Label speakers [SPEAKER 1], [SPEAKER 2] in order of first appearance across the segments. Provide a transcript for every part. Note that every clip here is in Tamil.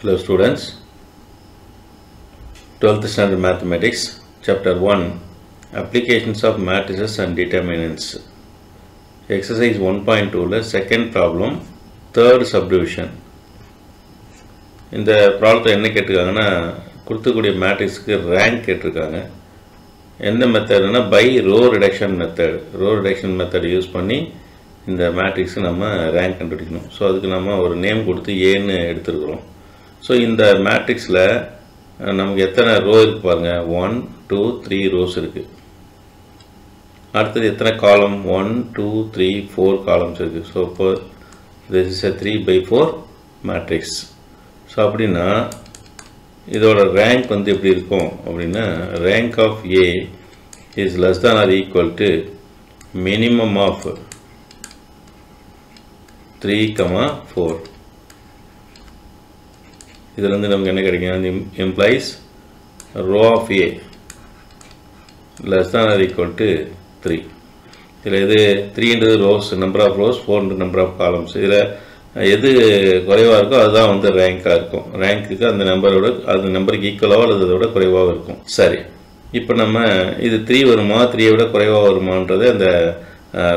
[SPEAKER 1] Hello students, 12th standard mathematics, chapter 1, applications of matrices and determinants. Exercise 1.2 second problem, third subdivision. இந்த ப்ராப்ளத்தை என்ன கேட்டிருக்காங்கன்னா கொடுத்துக்கூடிய மேட்ரிக்ஸ்க்கு ரேங்க் கேட்டிருக்காங்க. எந்த மெத்தட்னா by row reduction method. Row reduction method use பண்ணி இந்த மேட்ரிக்ஸ் நம்ம ரேங்க் கண்டுபிடிக்கணும். ஸோ அதுக்கு நம்ம ஒரு நேம் கொடுத்து ஏன்னு எடுத்துருக்குறோம். ஸோ இந்த மேட்ரிக்ஸில் நமக்கு எத்தனை ரோ இருக்குது பாருங்கள், 1, 2, 3 ரோஸ் இருக்குது. அடுத்தது எத்தனை காலம், 1, 2, 3, 4 காலம்ஸ் இருக்குது. ஸோ இப்போ this is a 3/4 matrix. So அப்படின்னா இதோட ரேங்க் வந்து எப்படி இருக்கும் அப்படின்னா, rank of A is less than or equal to minimum of 3, 4. இதில் வந்து நமக்கு என்ன கிடைக்கும், implies row of A less than or equal to 3. இதில் இது 3 rows, number of rows, 4 number of columns. இதில் எது குறைவாக இருக்கோ அதுதான் வந்து ரேங்காக இருக்கும். ரேங்க்குக்கு அந்த நம்பரோட அது நம்பருக்கு ஈக்குவலாக அல்லது அதோட குறைவாக இருக்கும். சரி, இப்போ நம்ம இது 3 வருமா 3 விட குறைவாக வருமானது அந்த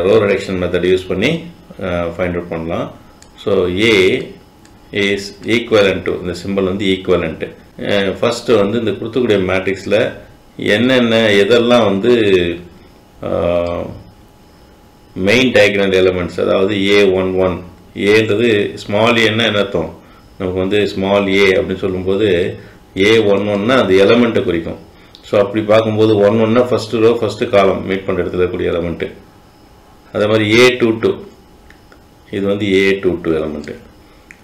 [SPEAKER 1] ரோ ரிடக்ஷன் மெத்தட் யூஸ் பண்ணி ஃபைண்ட் அவுட் பண்ணலாம். So A is equivalent to, இந்த சிம்பிள் வந்து ஈக்குவலண்ட். ஃபஸ்ட்டு வந்து இந்த கொடுத்துக்கூடிய மேட்ரிக்ஸில் என்னென்ன எதெல்லாம் வந்து மெயின் டயக்னல் எலிமெண்ட்ஸ், அதாவது A11, ஏன்றது ஸ்மால் ஏன்னா என்ன அர்த்தம், நமக்கு வந்து ஸ்மால் ஏ அப்படின்னு சொல்லும்போது A11னா அந்த எலமெண்ட்டை குறிக்கும். ஸோ அப்படி பார்க்கும்போது 11னா first row first column meet பண்ணுற இடத்துல இருக்கக்கூடிய எலமெண்ட்டு. அதே மாதிரி A22, இது வந்து A22 எலமெண்ட்டு.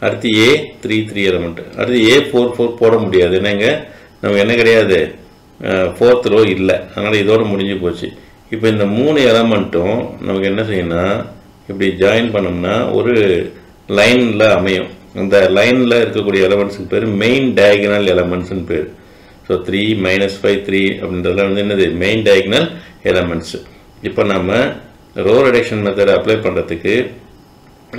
[SPEAKER 1] அடுத்து A33 எலமெண்ட். அடுத்து A44 போட முடியாது, என்னங்க நமக்கு என்ன கிடையாது, 4th ரோ இல்லை, அதனால் இதோடு முடிஞ்சு போச்சு. இப்போ இந்த 3 எலமெண்ட்டும் நமக்கு என்ன செய்யணும்னா இப்படி ஜாயின் பண்ணோம்னா ஒரு லைனில் அமையும். அந்த லைனில் இருக்கக்கூடிய எலமெண்ட்ஸுக்கு பேர் மெயின் டயகனல் எலமெண்ட்ஸ்னு பேர். ஸோ 3, -5, 3 அப்படின்றதுலாம் வந்து என்னது மெயின் டயகனல் எலமெண்ட்ஸ். இப்போ நம்ம ரோ ரிடக்ஷன் மெத்தடை அப்ளை பண்ணுறதுக்கு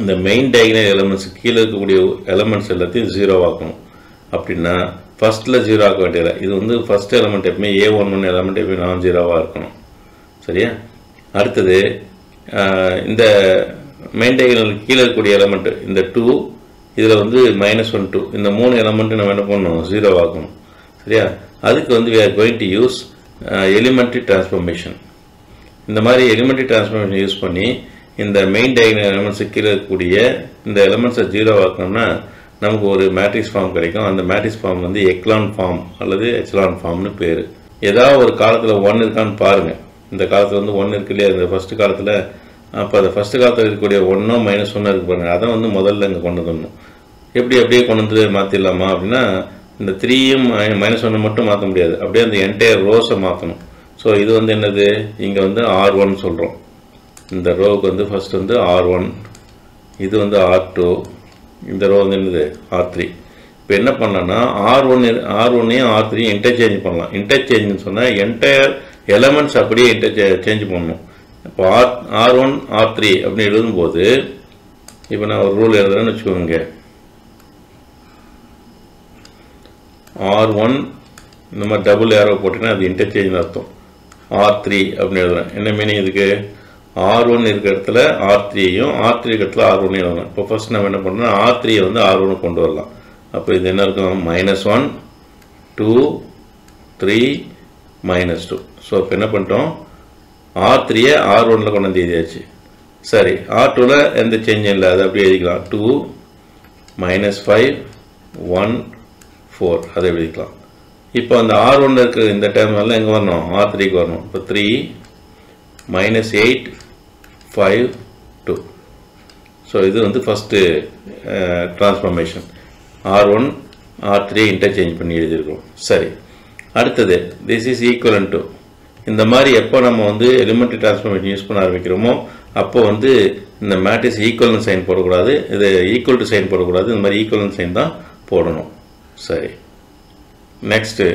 [SPEAKER 1] இந்த மெயின் டயகனல் எலமெண்ட்ஸுக்கு கீழே இருக்கக்கூடிய எலமெண்ட்ஸ் எல்லாத்தையும் 0 ஆக்கணும். அப்படின்னா ஃபஸ்ட்டில் 0 ஆக்க வேண்டியதில்லை. இது வந்து ஃபஸ்ட் எலமெண்ட் எப்பவுமே A11 எலமெண்ட் எப்பவுமே நான் 0வாக இருக்கணும். சரியா? அடுத்தது இந்த மெயின் டயகனல் கீழே இருக்கக்கூடிய எலமெண்ட் இந்த 2, இதில் வந்து -1, 2, இந்த 3 எலமெண்ட்டு நம்ம என்ன பண்ணணும், 0 ஆக்கணும். சரியா? அதுக்கு வந்து we are going to use elementary transformation. இந்த மாதிரி elementary transformation யூஸ் பண்ணி இந்த மெயின் டயகனல் எலமெண்ட்ஸுக்கு கீழே இருக்கக்கூடிய இந்த எலமெண்ட்ஸை 0 ஆக்கணும்னா நமக்கு ஒரு மேட்ரிக்ஸ் ஃபார்ம் கிடைக்கும். அந்த மேட்ரிக்ஸ் ஃபார்ம் வந்து எக்லான் ஃபார்ம் அல்லது எச்லான் ஃபார்ம்னு பேர். ஏதாவது ஒரு காலத்தில் 1 இருக்கான்னு பாருங்கள். இந்த காலத்தில் வந்து 1 இருக்கு இல்லையா, இந்த ஃபஸ்ட்டு காலத்தில். அப்போ அந்த ஃபஸ்ட்டு காலத்தில் இருக்கக்கூடிய 1 -1 இருக்கு பாருங்கள், அதை வந்து முதல்ல இங்கே கொண்டு வந்துடணும். எப்படி அப்படியே கொண்டு வந்து மாற்றிடலாமா அப்படின்னா, இந்த 3யும் -1 மட்டும் மாற்ற முடியாது, அப்படியே அந்த என்டையர் ரோஸை மாற்றணும். ஸோ இது வந்து என்னது, இங்கே வந்து R1 சொல்கிறோம். இந்த ரோவுக்கு வந்து ஃபஸ்ட் வந்து R1, இது வந்து R2, இந்த ரோ வந்து என்னது R3. இப்போ என்ன பண்ணலான்னா R1யும் R3யும் இன்டர்சேஞ்ச் பண்ணலாம். இன்டர்சேஞ்சுன்னு சொன்னால் என்டையர் எலமெண்ட்ஸ் அப்படியே சேஞ்ச் பண்ணணும். இப்போ R1 R3 அப்படின்னு எழுதும்போது, இப்போ நான் ஒரு ரூல் எழுதுறேன்னு வச்சுக்கோங்க. R1 இந்த மாதிரி டபுள் ஏரோ போட்டிங்கன்னா அது இன்டர்சேஞ்ச் அர்த்தம். R3 அப்படின்னு எழுதுறேன். என்ன மீனிங் இதுக்கு, R1 இருக்கிற இடத்துல R3யும் R3 இருக்கிற இடத்துல R1 எழுதலாம். இப்போ ஃபர்ஸ்ட் நம்ம என்ன பண்ணோம்னா R3யை வந்து R1 கொண்டு வரலாம். அப்போ இது என்ன இருக்கும், -1, 2, 3, -2. ஸோ இப்போ என்ன பண்ணிட்டோம், R3யை R1ல் கொண்டு வந்து எழுதியாச்சு. சரி, R2ல் எந்த சேஞ்சும் இல்லை, அதை அப்படியே எழுதிக்கலாம். 2, -5, 1, 4 அதை எழுதிக்கலாம். இப்போ அந்த R1ல் இருக்கிற இந்த டைம்லாம் எங்கே வரணும், R3க்கு வரணும். இப்போ 3, -8, 5, 2. ஸோ இது வந்து first transformation. R1 R3 interchange பண்ணி எழுதியிருக்கோம். சரி, அடுத்தது திஸ் இஸ் ஈக்குவலன்ட் டு. இந்த மாதிரி எப்போ நம்ம வந்து எலிமெண்ட்ரி ட்ரான்ஸ்ஃபார்மேஷன் யூஸ் பண்ண ஆரம்பிக்கிறோமோ அப்போ வந்து இந்த மேட்ரிக்ஸ் ஈக்குவலன்ட் சைன் போடக்கூடாது, இது ஈக்குவல் டு சைன் போடக்கூடாது, இந்த மாதிரி ஈக்குவலன்ட் சைன் தான் போடணும். சரி, நெக்ஸ்ட்டு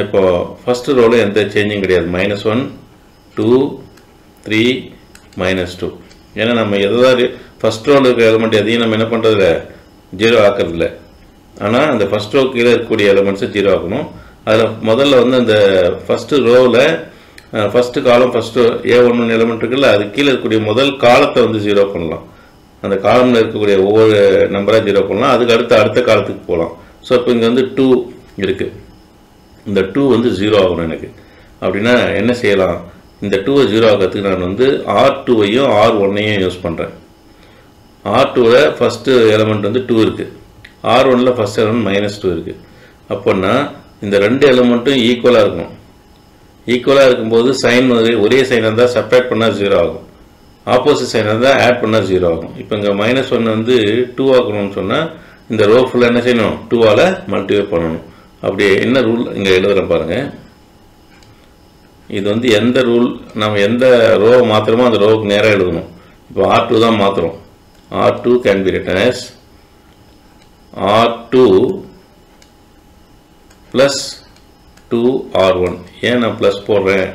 [SPEAKER 1] இப்போ ஃபஸ்ட்டு ரோவில் எந்த சேஞ்சும் கிடையாது. -1, 2, 3, -2. ஏன்னா நம்ம எதாவது ஃபஸ்ட் ரவுண்ட் இருக்கிற எலிமெண்ட் எதையும் நம்ம என்ன பண்ணுறதில்ல, 0 ஆக்கிறதில்ல. ஆனால் அந்த ஃபஸ்ட் ரோ கீழே இருக்கக்கூடிய எலமெண்ட்ஸை 0 ஆக்கணும். அதில் முதல்ல வந்து அந்த ஃபஸ்ட்டு ரோவில் first column first A11 element இருக்குல்ல, அது கீழே இருக்கக்கூடிய முதல் காலத்தை வந்து 0 பண்ணலாம். அந்த காலமில் இருக்கக்கூடிய ஒவ்வொரு நம்பராக 0 பண்ணலாம். அதுக்கு அடுத்த காலத்துக்கு போகலாம். ஸோ இப்போ இங்கே வந்து 2 இருக்குது. இந்த 2 வந்து 0 ஆகணும் எனக்கு. அப்படின்னா என்ன செய்யலாம்? இந்த 2வை 0 ஆகிறதுக்கு நான் வந்து R2வையும் R1ஐயும் யூஸ் பண்ணுறேன். R2வில் ஃபஸ்ட்டு எலமெண்ட் வந்து 2 இருக்குது. R1ல் ஃபஸ்ட் எலமெண்ட் -2 இருக்குது. அப்போன்னா இந்த ரெண்டு எலமெண்ட்டும் ஈக்குவலாக இருக்கணும். ஈக்குவலாக இருக்கும்போது சைன் ஒரே சைன் இருந்தால் செப்பரேட் பண்ணால் 0 ஆகும். ஆப்போசிட் சைன் இருந்தால் ஆட் பண்ணால் 0 ஆகும். இப்போ இங்கே -1 வந்து 2 ஆகணும்னு சொன்னால் இந்த ரோ ஃபுல்லாக என்ன செய்யணும்? 2ஆல் மல்டிப்ளை பண்ணணும். அப்படி என்ன ரூல் இங்கே எழுதுகிறேன் பாருங்கள். இது வந்து எந்த ரூல், நம்ம எந்த ரோவை மாத்திரமோ அந்த ரோவுக்கு நேராக எழுதணும். இப்போ R2 தான் மாத்திரம். R2 can be written as R2 plus 2R1. ஏன் நான் ப்ளஸ் போடுறேன்?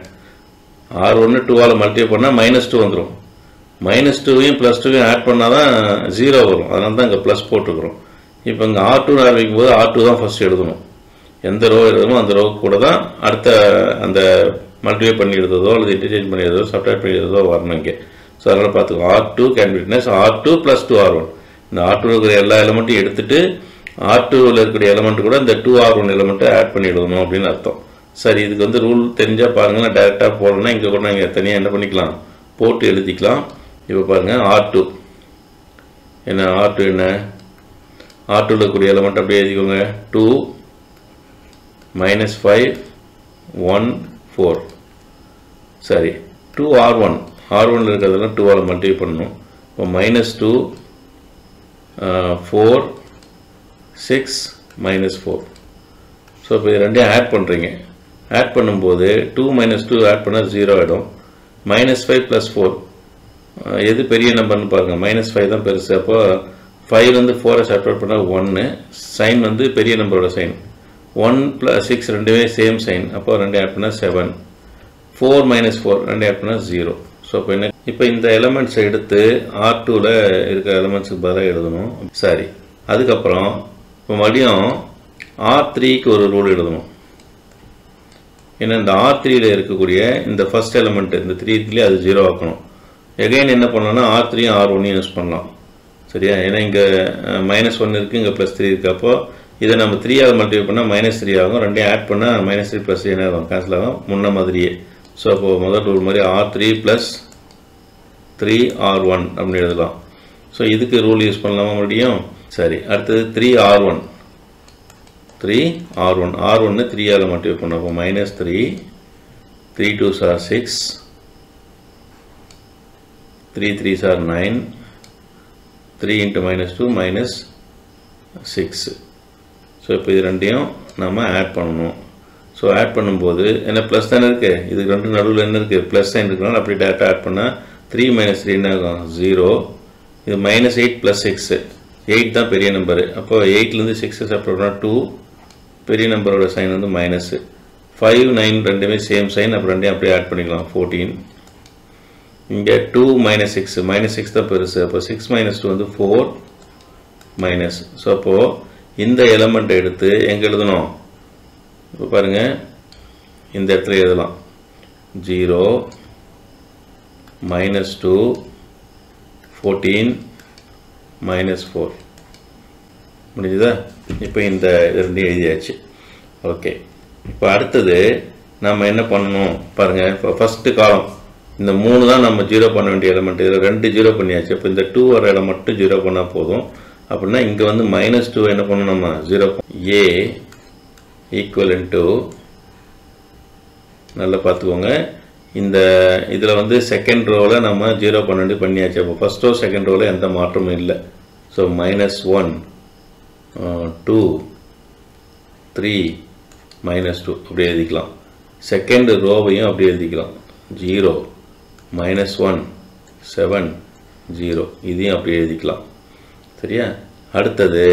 [SPEAKER 1] R1 2ஆல் மல்டிப்ளை பண்ணால் -2 வந்துடும். -2வையும் +2வையும் ஆட் பண்ணால் தான் 0 வரும். அதனால தான் இங்கே ப்ளஸ் போட்டுக்கிறோம். இப்போ இங்கே R2 ஆரம்பிக்கும் போது R2 தான் ஃபஸ்ட் எழுதணும். எந்த ரோ எழுதணுமோ அந்த ரோவுக்கு கூட தான் அடுத்த அந்த மல்டிப்ளை பண்ணி எழுதுறதோ அல்லது இன்டர்சேஞ்ச் பண்ணி எழுதுறதோ சப்ட்ராக்ட் பண்ணி எழுதுறதோ வரணும் இங்கே. ஸோ அதனால் பார்த்துக்கோ. R2 can be written as R2 + 2R1. இந்த R2 இருக்கிற எல்லா எலமெண்ட்டையும் எடுத்துகிட்டு R2வில் இருக்கக்கூடிய எலமெண்ட் கூட இந்த 2R1 எலமெண்ட்டை ஆட் பண்ணி எழுதணும் அப்படின்னு அர்த்தம். சரி, இதுக்கு வந்து ரூல் தெரிஞ்சால் பாருங்கள். நான் டேரெக்டாக போடணும்னா இங்கே கூட நாங்கள் தனியாக என்ன பண்ணிக்கலாம்? போட்டு எழுதிக்கலாம். இப்போ பாருங்கள் R2 என்ன? R2 என்ன? R2வில் இருக்கக்கூடிய எலமெண்ட் அப்படியே எழுதிக்கோங்க. 2 -5 1 4. சரி, 2R1 R1ல் இருக்கிறதெல்லாம் 2ஆல் மல்டிப்ளை பண்ணணும். இப்போ -2 4 6 -4. ஸோ இப்போ இது ரெண்டையும் ஆட் பண்ணுறீங்க. ஆட் பண்ணும்போது 2 - 2 ஆட் பண்ணால் 0 ஆகிடும். -5 + 4 எது பெரிய நம்பர்னு பாருங்கள். -5 தான் பெருசு. அப்போ 5 வந்து 4ஐ செப்பரேட் பண்ணால் 1. சைன் வந்து பெரிய நம்பரோட சைன். 1 + 6 ரெண்டுமே சேம் சைன். அப்போ ரெண்டு ஆட் பண்ணால் 7. 4 - 4 ரெண்டு ஆட் பண்ணால் 0. ஸோ இப்போ என்ன? இப்போ இந்த எலமெண்ட்ஸை எடுத்து R2வில் இருக்கிற எலமெண்ட்ஸுக்கு பதிலாக எழுதணும். சரி, அதுக்கப்புறம் இப்போ மறுபடியும் R3க்கு ஒரு ரூல் எழுதணும். ஏன்னா இந்த R3யில் இருக்கக்கூடிய இந்த ஃபஸ்ட் எலமெண்ட் இந்த 3லேயே அது 0 ஆக்கணும். எகைன் என்ன பண்ணலாம்னா R3யும் R1யும் யூஸ் பண்ணலாம். சரியா? ஏன்னா இங்கே -1 இருக்குது, இங்கே +3 இருக்குது. அப்போ இதை நம்ம 3ஆல் மல்டிப்ளை பண்ணால் -3 ஆகும். ரெண்டையும் ஆட் பண்ணால் -3 + 3 என்ன ஆகும்? கேன்சல் ஆகும், முன்ன மாதிரியே. ஸோ அப்போது முதல் ரூல் மாதிரி R3 + 3R1 அப்படின்னு எழுதலாம். ஸோ இதுக்கு ரூல் யூஸ் பண்ணலாமா மறுபடியும்? சரி, அடுத்தது 3R1. R1 3ஆல் மல்டிப்ளை பண்ணோம். அப்போ -3 3 2s are 6 3 3s are 9 3 × -2 -6. So இப்போ இது ரெண்டையும் நம்ம ஆட் பண்ணணும். ஸோ ஆட் பண்ணும்போது என்ன ப்ளஸ் தானே இருக்குது? இதுக்கு ரெண்டு நடுவில் என்ன இருக்குது? ப்ளஸ் சைன் இருக்கிறனால அப்படி டேரெக்டாக ஆட் பண்ணால் 3 - 3 என்ன ஆகும்? 0. இது -8 + 6. 8 தான் பெரிய நம்பரு. அப்போ 8லேருந்து 6 செப்பரேட் பண்ணால் 2. பெரிய நம்பரோட சைன் வந்து -. 5 9 ரெண்டுமே சேம் சைன். அப்போ ரெண்டையும் அப்படியே ஆட் பண்ணிக்கலாம். 14. இங்கே 2 - 6 தான் பெருசு. அப்போ 6 - 2 வந்து 4 மைனஸ். ஸோ அப்போது இந்த எலமெண்ட்டை எடுத்து எங்கே எழுதணும்? இப்போ பாருங்கள், இந்த இடத்துல எழுதலாம். 0 -2 14 -4 முடிஞ்சுதா? இப்போ இந்த ரெண்டையும் எழுதியாச்சு. ஓகே, இப்போ அடுத்தது நம்ம என்ன பண்ணணும் பாருங்கள். இப்போ ஃபஸ்ட்டு காலம் இந்த 3 தான் நம்ம 0 பண்ண வேண்டிய எலமெண்ட். இதில் 2 0 பண்ணியாச்சு. இப்போ இந்த 2 வர இடம் மட்டும் 0 பண்ணால் போதும். அப்படின்னா இங்கே வந்து -2 என்ன பண்ணணும்? நம்ம 0 A ஈக்குவலன்ட் டு, நல்லா பார்த்துக்கோங்க, இந்த இதில் வந்து செகண்ட் ரோவில் நம்ம 0 12 பண்ணியாச்சு. அப்போ ஃபஸ்ட் ரோ செகண்ட் ரோவில் எந்த மாற்றமும் இல்லை. ஸோ -1 2 3 -2 அப்படி எழுதிக்கலாம். செகண்ட் ரோவையும் அப்படி எழுதிக்கலாம். 0 -1 7 0 இதையும் அப்படி எழுதிக்கலாம். சரியா? அடுத்தது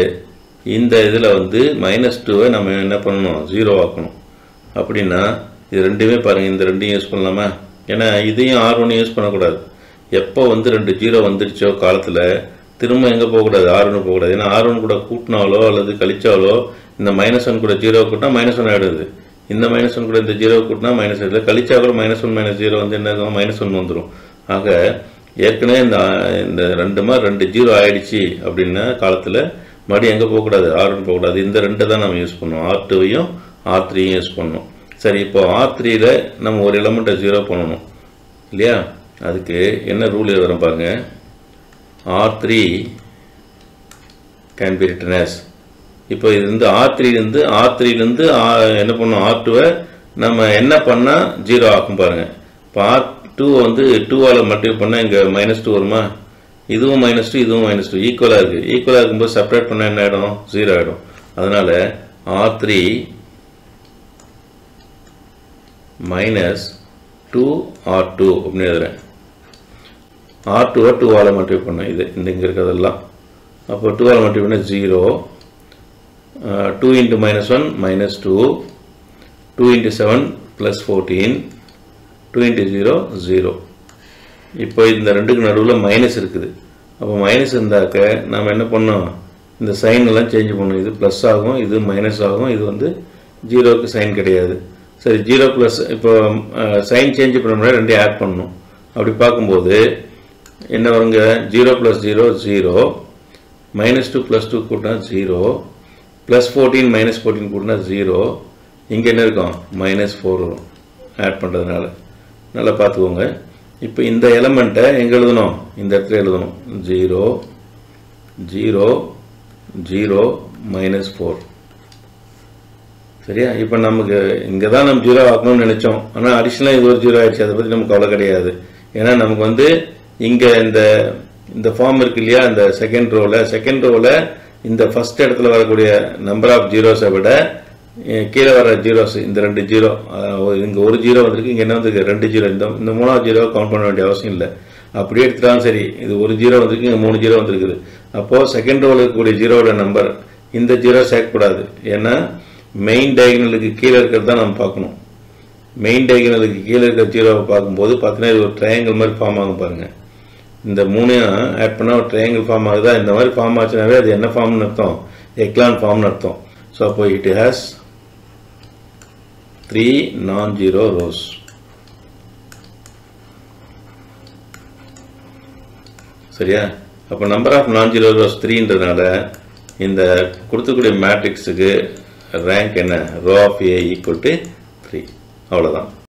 [SPEAKER 1] இந்த இதில் வந்து -2வை நம்ம என்ன பண்ணணும்? 0 ஆக்கணும். அப்படின்னா இது ரெண்டுமே பாருங்கள், இந்த ரெண்டையும் யூஸ் பண்ணலாமா? ஏன்னா இதையும் R1 யூஸ் பண்ணக்கூடாது. எப்போ வந்து 2 0 வந்துடுச்சோ காலத்தில் திரும்ப எங்கே போகக்கூடாது, R1 போகக்கூடாது. ஏன்னா R1 கூட கூட்டினாலோ அல்லது கழிச்சாலோ இந்த -1 கூட 0 கூட்டினா -1 ஆகிடுது. இந்த -1 கூட இந்த 0 கூட்டினா -1 இல்லை, கழிச்சா கூட -1 -0 வந்து என்ன -1 வந்துடும். ஆக ஏற்கனவே இந்த ரெண்டு 0 ஆயிடுச்சு அப்படின்னா காலத்தில் மறுபடியும் எங்கே போகக்கூடாது, R1 போகக்கூடாது. இந்த ரெண்டை தான் நம்ம யூஸ் பண்ணோம், R2வையும் R3யும் யூஸ் பண்ணோம். சரி, இப்போ R3ல நம்ம ஒரு எலமெண்ட்டை 0 பண்ணணும் இல்லையா? அதுக்கு என்ன ரூல் வரும் பாருங்க. R3 can be written as, இப்போ இது வந்து R3லேருந்து என்ன பண்ணோம், R2வை நம்ம என்ன பண்ணால் 0 ஆக்கும் பாருங்க. இப்போ R2 வந்து 2ஆல் மல்டிப்ளை பண்ணால் இங்கே -2 வருமா? இதுவும் -2 இதுவும் -2 ஈக்குவலாக இருக்குது. ஈக்குவலாக இருக்கும்போது செப்பரேட் பண்ணால் என்ன ஆகிடும், 0 ஆகிடும். அதனால் R3 -2R2 அப்படின்னு எழுதுறேன். R2வை 2ஆல் மல்டிப்ளை பண்ணேன், இது இங்கே இருக்கிறதெல்லாம். அப்போ 2ஆல் மல்டிப்ளை பண்ணால் 0, 2 × -1 -2, 2 × 7 +14, 2 × 0 0. இப்போ இந்த ரெண்டுக்கு நடுவில் மைனஸ் இருக்குது. அப்போ மைனஸ் இருந்தாக்க நாம் என்ன பண்ணோம், இந்த சைன் எல்லாம் சேஞ்ச் பண்ணணும். இது ப்ளஸ் ஆகும், இது மைனஸ் ஆகும், இது வந்து 0க்கு சைன் கிடையாது. சரி, 0 ப்ளஸ் இப்போ சைன் சேஞ்ச் பண்ண ரெண்டையும் ஆட் பண்ணணும். அப்படி பார்க்கும்போது என்ன வருங்க, 0 + 0 0, -2 + 2 கூட்டினா 0, +14 -14 கூட்டினா 0. இங்கே என்ன இருக்கும், -4 வரும் ஆட் பண்ணுறதுனால. நல்லா பார்த்துக்கோங்க. இப்போ இந்த எலமெண்ட்டை எங்கே எழுதணும், இந்த இடத்துல எழுதணும். 0 0 0 -4. சரியா? இப்போ நமக்கு இங்கே தான் நம்ம 0 ஆக்கணும்னு நினச்சோம். ஆனால் அடிஷ்னலாக இது ஒரு 0 ஆயிடுச்சு. அதை பற்றி நமக்கு கவலை கிடையாது. ஏன்னா நமக்கு வந்து இங்கே இந்த ஃபார்ம் இருக்கு இல்லையா, இந்த செகண்ட் ரோவில் இந்த ஃபர்ஸ்ட் இடத்துல வரக்கூடிய நம்பர் ஆஃப் ஜீரோஸை விட கீழே வர ஜீரோஸ், இந்த 2 0, இங்கே ஒரு 0 வந்திருக்கு, இங்கே என்ன வந்திருக்கு 2 0. இந்த 3வது 0 கவுண்ட் பண்ண வேண்டிய அவசியம் இல்லை. அப்படியே எடுத்துட்டாலும் சரி, இது ஒரு 0 வந்திருக்கு, இங்கே 3 0 வந்திருக்குது. அப்போது செகண்ட் ரோவில் இருக்கக்கூடிய 0வோட நம்பர் இந்த 0 சேர்க்கக்கூடாது. ஏன்னா மெயின் டயகனலுக்கு கீழே இருக்கிறது தான் நம்ம பார்க்கணும். மெயின் டயகனலுக்கு கீழே இருக்கிற 0வை பார்க்கும்போது பார்த்தீங்கன்னா இது ஒரு ட்ரையாங்கிள் மாதிரி ஃபார்ம் ஆகும் பாருங்கள். இந்த 3ஐயும் ஆட் பண்ணால் ஒரு ட்ரையாங்கிள் ஃபார்ம் ஆகுதா? இந்த மாதிரி ஃபார்ம் ஆச்சுனாவே அது என்ன ஃபார்ம்னு அர்த்தம், எக்லான் ஃபார்ம்னு அர்த்தம். ஸோ அப்போ இட் ஹேஸ் 3 non-zero rows. சரியா? அப்போ நம்பர் ஆஃப் non-zero rows 3ன்றதுனால இந்த கொடுத்துக்கூடிய மேட்ரிக்ஸுக்கு ரேங்க் என்ன, ரோ ஆஃப் A = 3. அவ்வளோதான்.